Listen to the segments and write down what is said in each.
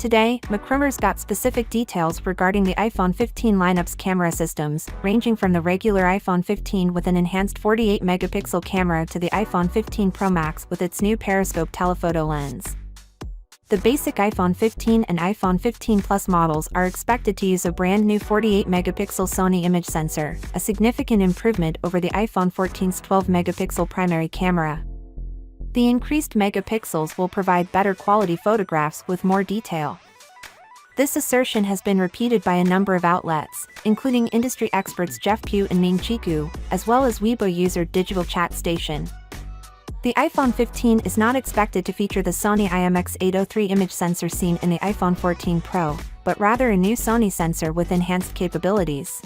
Today, McCrummers got specific details regarding the iPhone 15 lineup's camera systems, ranging from the regular iPhone 15 with an enhanced 48-megapixel camera to the iPhone 15 Pro Max with its new periscope telephoto lens. The basic iPhone 15 and iPhone 15 Plus models are expected to use a brand new 48-megapixel Sony image sensor, a significant improvement over the iPhone 14's 12-megapixel primary camera. The increased megapixels will provide better quality photographs with more detail. This assertion has been repeated by a number of outlets, including industry experts Jeff Pugh and Ming Chi Kuo, as well as Weibo user Digital Chat Station. The iPhone 15 is not expected to feature the Sony IMX803 image sensor seen in the iPhone 14 Pro, but rather a new Sony sensor with enhanced capabilities.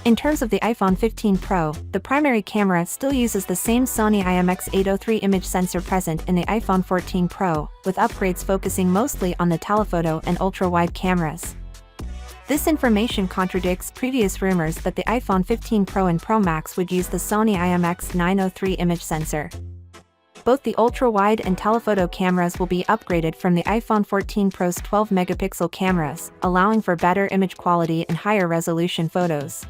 In terms of the iPhone 15 Pro, the primary camera still uses the same Sony IMX803 image sensor present in the iPhone 14 Pro, with upgrades focusing mostly on the telephoto and ultra-wide cameras. This information contradicts previous rumors that the iPhone 15 Pro and Pro Max would use the Sony IMX903 image sensor. Both the ultra-wide and telephoto cameras will be upgraded from the iPhone 14 Pro's 12-megapixel cameras, allowing for better image quality and higher resolution photos.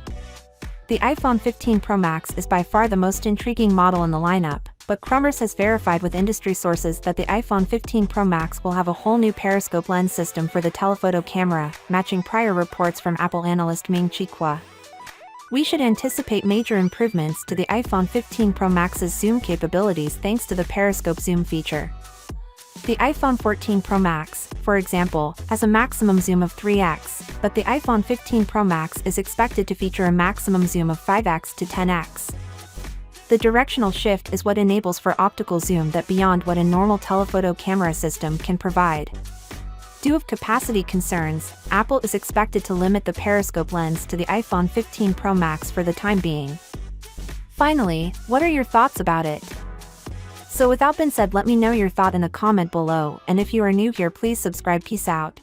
The iPhone 15 Pro Max is by far the most intriguing model in the lineup, but Crummers has verified with industry sources that the iPhone 15 Pro Max will have a whole new periscope lens system for the telephoto camera, matching prior reports from Apple analyst Ming Chi Kuo. We should anticipate major improvements to the iPhone 15 Pro Max's zoom capabilities thanks to the periscope zoom feature. The iPhone 14 Pro Max, for example, has a maximum zoom of 3x, but the iPhone 15 Pro Max is expected to feature a maximum zoom of 5x to 10x. The directional shift is what enables for optical zoom that beyond what a normal telephoto camera system can provide. Due to capacity concerns, Apple is expected to limit the periscope lens to the iPhone 15 Pro Max for the time being. Finally, what are your thoughts about it? So without being said, let me know your thought in the comment below, and if you are new here, please subscribe. Peace out.